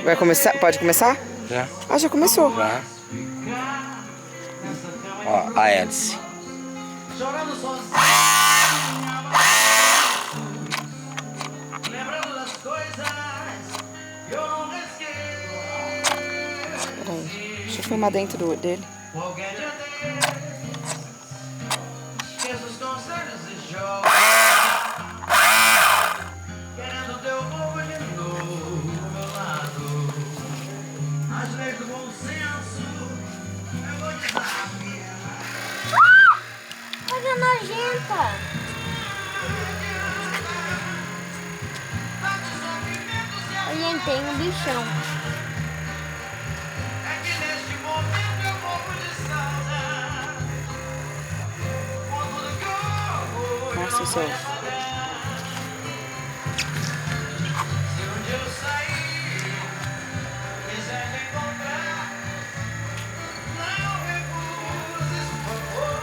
Vai começar? Pode começar? Já? Ah, já começou. Já. Ó, a hélice. Chorando sozinho, lembrando das coisas que eu não esqueço. Peraí, deixa eu filmar dentro dele. Qualquer dia desses, esqueço os conselhos e jogo, querendo teu povo de novo do meu lado. As leis do bom senso eu vou desafiar. Coisa nojenta. Olha, tem um bichão. É que neste momento eu morro de saudade. Com tudo que eu vou, eu Nossa, não céu. vou apagar. Se um dia eu sair, quiser me encontrar, não recuses, por favor.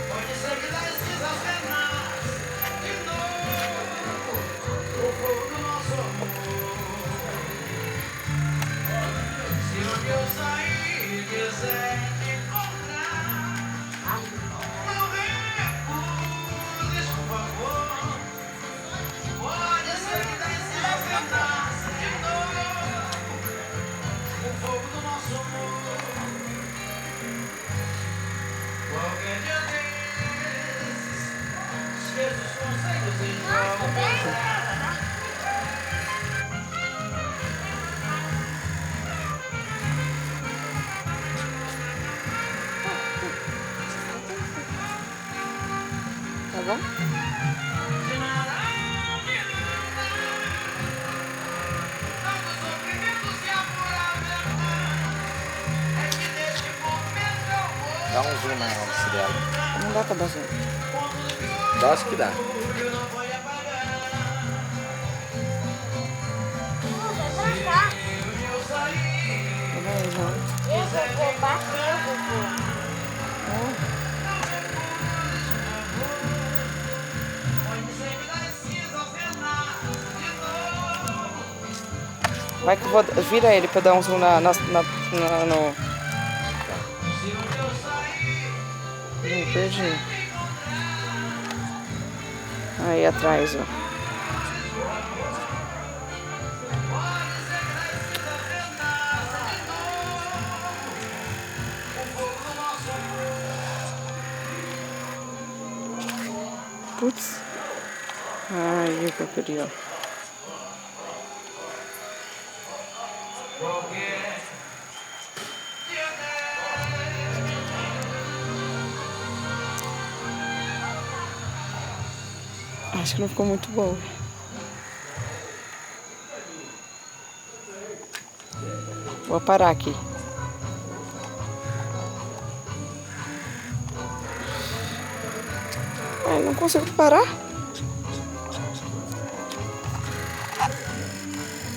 Pode ser que das cinzas renasça de novo o fogo do nosso amor. Se um dia eu sair e quiser me encontrar, não recuses, por favor. Pode ser que das cinzas renasça de novo o fogo do nosso amor. Qualquer dia desses, esqueço os conselhos e jogo pesado. Tá bom? De nada me livra, tanto sofrimento se apura a verdade. É que neste momento eu vou. Dá um zoom na hélice dela. Não dá pra dar zoom. Dá, acho que dá. Eu não vou apagar. Vai pra cá. Se um dia eu sair, Peraí, não. Eu vou bater, eu vou. pode ser que das cinzas renasça de novo. Vai que eu vou. Vira ele pra eu dar um zoom no. Se um dia eu sair, Perdi. Aí atrás, ó. pode ser que das cinzas renasça de novo o fogo do nosso amor. Putz. Ai, o que eu queria. Qualquer dia Acho que não ficou muito bom. Vou parar aqui. Ai, não consigo parar.